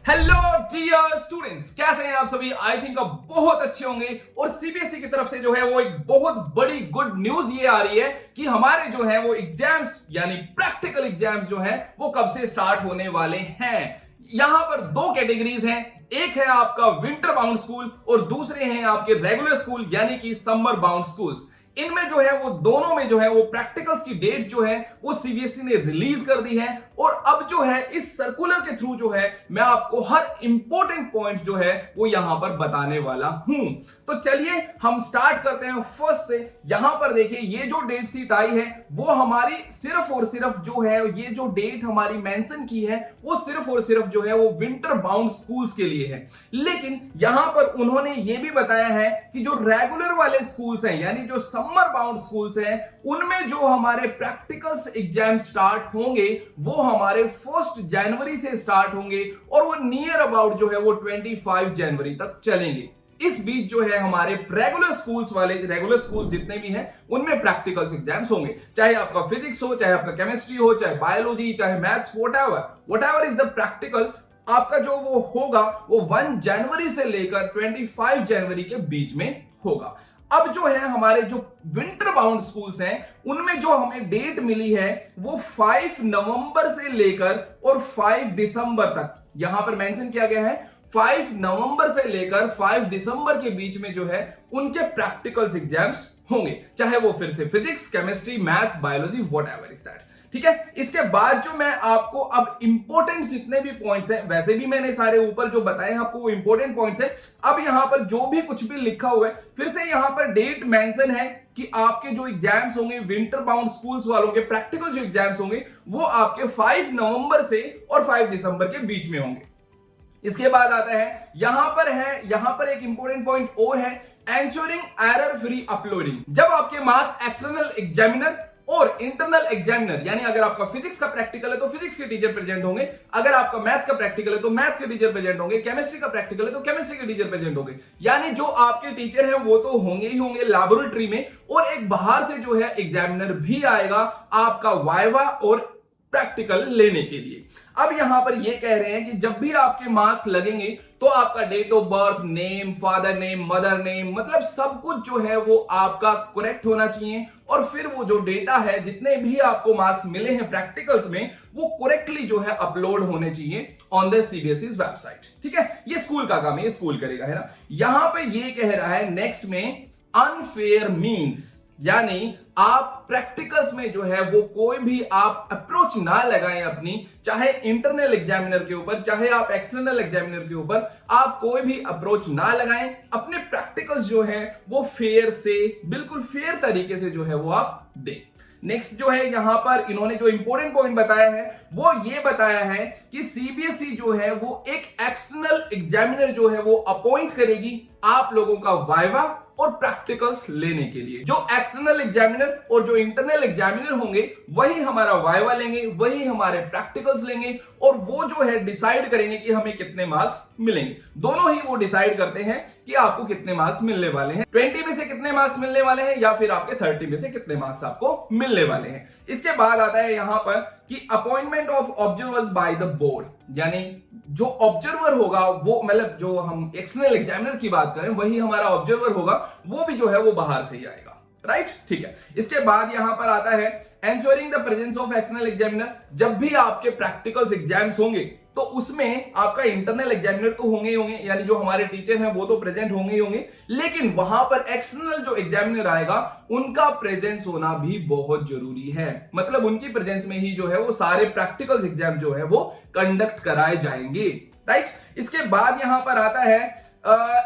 Hello dear students, कैसे हैं आप सभी। आई थिंक अब बहुत अच्छे होंगे। और सीबीएसई की तरफ से जो है वो एक बहुत बड़ी गुड न्यूज ये आ रही है कि हमारे जो है वो एग्जाम्स यानी प्रैक्टिकल एग्जाम्स जो है वो कब से स्टार्ट होने वाले हैं। यहां पर दो कैटेगरीज हैं, एक है आपका विंटर बाउंड स्कूल और दूसरे हैं आपके रेगुलर स्कूल यानी कि समर बाउंड स्कूल्स। इनमें जो है वो दोनों में जो है वो प्रैक्टिकल्स की डेट जो है वो सीबीएसई ने रिलीज कर दी है। और अब जो है इस सर्कुलर के थ्रू जो है मैं आपको हर इंपॉर्टेंट पॉइंट जो है वो यहां पर बताने वाला हूं। तो चलिए हम स्टार्ट करते हैं फर्स्ट से। यहां पर देखिए ये जो डेट शीट आई है वो हमारी सिर्फ और सिर्फ जो है ये जो डेट हमारी मेंशन की है वो सिर्फ और सिर्फ जो है वो विंटर बाउंड स्कूल्स के लिए है। लेकिन यहां पर उन्होंने ये भी बताया है कि जो रेगुलर वाले स्कूल्स हैं यानी जो समर बाउंड स्कूल्स हैं उनमें जो हमारे प्रैक्टिकल्स एग्जाम स्टार्ट होंगे वो हमारे 1 जनवरी से स्टार्ट होंगे और वो नियर अबाउट जो है वो 25 जनवरी तक चलेंगे। इस बीच जो है हमारे रेगुलर स्कूल्स जितने भी हैं उनमें प्रैक्टिकल्स एग्जाम्स होंगे, चाहे आपका फिजिक्स हो, चाहे आपका केमिस्ट्री हो, चाहे बायोलॉजी, चाहे maths, whatever is the practical आपका जो वो होगा वो 1 जनवरी से लेकर 25 जनवरी के बीच में होगा। अब जो है हमारे जो विंटर बाउंड स्कूल्स हैं उनमें जो हमें डेट मिली है वो 5 नवंबर से लेकर और 5 दिसंबर तक यहां पर मेंशन किया गया है। 5 नवंबर से लेकर 5 दिसंबर के बीच में जो है उनके प्रैक्टिकल्स एग्जाम्स होंगे, चाहे वो फिर से physics, chemistry, maths, biology, whatever is that. ठीक है, इसके बाद जो मैं आपको अब इंपॉर्टेंट जितने भी पॉइंट्स हैं, वैसे भी मैंने सारे ऊपर जो बताए हैं आपको वो इंपॉर्टेंट पॉइंट्स हैं। अब यहां पर जो भी कुछ भी लिखा हुआ है फिर से यहां पर डेट मेंशन है कि आपके जो एग्जाम्स होंगे विंटर बाउंड स्कूल्स वालों के प्रैक्टिकल जो एग्जाम्स होंगे वो आपके 5 नवंबर से और 5 दिसंबर के बीच में होंगे। इसके बाद आता है यहां पर एक इंपॉर्टेंट पॉइंट और है, एंश्योरिंग एरर फ्री अपलोडिंग। जब आपके मार्क्स एक्सटर्नल एग्जामिनर और इंटरनल एग्जामिनर यानी अगर आपका फिजिक्स का प्रैक्टिकल है तो फिजिक्स के टीचर प्रेजेंट होंगे, अगर आपका मैथ्स का प्रैक्टिकल है तो मैथ्स के टीचर प्रेजेंट होंगे, केमिस्ट्री का प्रैक्टिकल है तो केमिस्ट्री के टीचर प्रेजेंट होंगे। यानी जो आपके टीचर हैं वो तो होंगे ही होंगे लैबोरेटरी में, और एक बाहर से जो है एग्जामिनर भी आएगा आपका वाइवा और प्रैक्टिकल लेने के लिए। अब यहां पर ये कह रहे हैं कि जब भी आपके मार्क्स लगेंगे तो आपका date of birth, name, father name, mother name, मतलब सब कुछ जो है वो आपका करेक्ट होना चाहिए। और फिर वो जो डेटा है जितने भी आपको मार्क्स मिले हैं प्रैक्टिकल्स में वो करेक्टली जो है अपलोड होने चाहिए ऑन द सीबीएसई वेबसाइट। ठीक है, ये स्कूल का काम है, ये स्कूल करेगा, है ना। यहां पे ये कह रहा है नेक्स्ट में अनफेयर मीन्स, यानी आप प्रैक्टिकल्स में जो है वो कोई भी आप अप्रोच ना लगाएं अपनी, चाहे इंटरनल एग्जामिनर के ऊपर चाहे आप एक्सटर्नल एग्जामिनर के ऊपर, आप कोई भी अप्रोच ना लगाएं। अपने प्रैक्टिकल्स जो है वो फेयर से, बिल्कुल फेयर तरीके से जो है वो आप दें। नेक्स्ट जो है यहां पर इन्होंने जो इंपॉर्टेंट पॉइंट बताया है वो ये बताया है कि सीबीएसई जो है वो एक एक्सटर्नल एग्जामिनर जो है वो अपॉइंट करेगी आप लोगों का वाइवा और प्रैक्टिकल्स लेने के लिए। जो एक्सटर्नल एग्जामिनर और जो इंटरनल एग्जामिनर होंगे वही हमारा वाइवा लेंगे, वही हमारे प्रैक्टिकल्स लेंगे और वो जो है डिसाइड करेंगे कि हमें कितने मार्क्स मिलेंगे। दोनों ही वो डिसाइड करते हैं कि आपको कितने मार्क्स मिलने वाले हैं, 20 में से कितने मार्क्स मिलने वाले हैं या फिर आपके 30 में से कितने मार्क्स आपको मिलने वाले हैं। इसके बाद आता है यहां पर कि appointment of observers by the board, यानी जो ऑब्जर्वर होगा वो, मतलब जो हम एक्सटर्नल एग्जामिनर की बात करें वही हमारा ऑब्जर्वर होगा, वो भी जो है वो बाहर से ही आएगा, राइट। ठीक है, इसके बाद यहां पर आता है ensuring the presence of external examiner. जब भी आपके प्रैक्टिकल्स एग्जाम्स होंगे तो उसमें आपका इंटरनल एग्जामिनर तो होंगे ही होंगे, यानी जो हमारे टीचर हैं वो तो प्रेजेंट होंगे ही होंगे, लेकिन वहां पर एक्सटर्नल जो एग्जामिनर आएगा उनका प्रेजेंस होना भी बहुत जरूरी है। मतलब उनकी प्रेजेंस में ही जो है वो सारे प्रैक्टिकल्स एग्जाम जो है वो कंडक्ट कराए जाएंगे, राइट। इसके बाद यहां पर आता है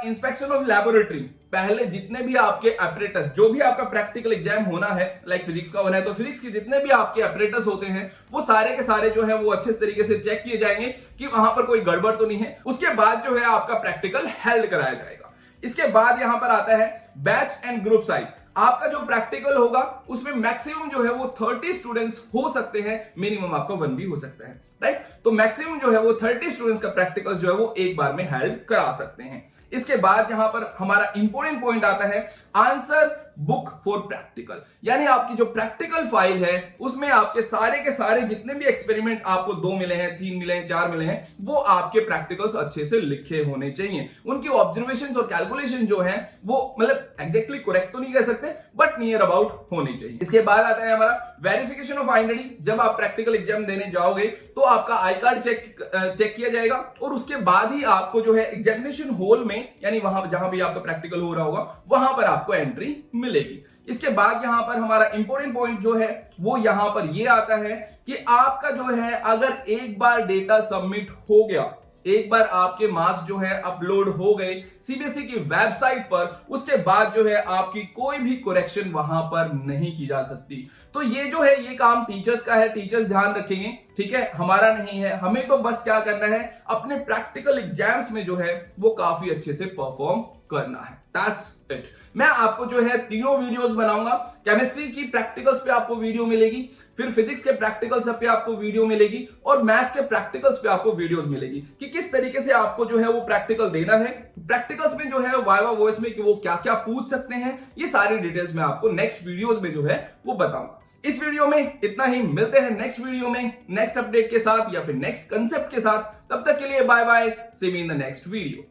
इंस्पेक्शन ऑफ लैबोरेटरी। पहले जितने भी आपके अपरेटस, जो भी आपका प्रैक्टिकल एग्जाम होना है, लाइक फिजिक्स का होना है तो फिजिक्स के जितने भी आपके अपरेटस होते हैं वो सारे के सारे जो है वो अच्छे तरीके से चेक किए जाएंगे कि वहां पर कोई गड़बड़ तो नहीं है। उसके बाद जो है आपका प्रैक्टिकल हेल्ड कराया जाएगा। इसके बाद यहां पर आता है बैच एंड ग्रुप साइज। आपका जो प्रैक्टिकल होगा उसमें मैक्सिमम जो है वो 30 स्टूडेंट्स हो सकते हैं, मिनिमम आपका 1 भी हो सकता है, राइट। तो मैक्सिमम जो है वो 30 स्टूडेंट्स का प्रैक्टिकल जो है वो एक बार में हेल्ड करा सकते हैं। इसके बाद यहां पर हमारा इंपॉर्टेंट पॉइंट आता है आंसर बुक फॉर प्रैक्टिकल, यानी आपकी जो प्रैक्टिकल फाइल है उसमें आपके सारे के सारे जितने भी एक्सपेरिमेंट आपको 2 मिले हैं, 3 मिले हैं, 4 मिले हैं, वो आपके प्रैक्टिकल्स अच्छे से लिखे होने चाहिए। उनकी ऑब्जर्वेशंस और कैलकुलेशन जो है वो मतलब एग्जैक्टली करेक्ट तो नहीं कह सकते बट नियर अबाउट होनी चाहिए। इसके बाद आता है हमारा वेरिफिकेशन ऑफ आइडेंटिटी। जब आप प्रैक्टिकल एग्जाम देने जाओगे तो आपका आई कार्ड चेक किया जाएगा और उसके बाद ही आपको जो है एग्जामिनेशन हॉल में, यानी वहां जहां भी आपका प्रैक्टिकल हो रहा होगा वहां पर आपको एंट्री मिलेगी। इसके बाद यहां पर हमारा इंपॉर्टेंट पॉइंट जो है वो यहां पर ये आता है कि आपका जो है अगर एक बार डेटा सबमिट हो गया, एक बार आपके मार्क्स जो है अपलोड हो गए सीबीएसई की वेबसाइट पर, उसके बाद जो है आपकी कोई भी करेक्शन वहां पर नहीं की जा सकती। तो ये जो है ये काम टीचर्स का है, टीचर्स ध्यान रखेंगे, ठीक है, हमारा नहीं है। हमें तो बस क्या करना है, अपने प्रैक्टिकल एग्जाम्स में जो है वो काफी अच्छे से परफॉर्म करना है। That's it. मैं आपको जो है तीनों वीडियोस बनाऊंगा। केमिस्ट्री की प्रैक्टिकल्स पे आपको वीडियो मिलेगी, फिर फिजिक्स के प्रैक्टिकल्स पे आपको वीडियो मिलेगी और मैथ्स के प्रैक्टिकल्स पे आपको वीडियोस मिलेगी कि किस तरीके से आपको जो है वो प्रैक्टिकल देना है। प्रैक्टिकल्स में जो है वाइवा वॉइस में कि वो क्या क्या पूछ सकते हैं, ये सारी डिटेल्स मैं आपको नेक्स्ट वीडियोस में जो है वो बताऊंगा। इस वीडियो में इतना ही, मिलते हैं नेक्स्ट वीडियो में नेक्स्ट अपडेट के साथ या फिर नेक्स्ट कंसेप्ट के साथ। तब तक के लिए bye bye, see you in the next video.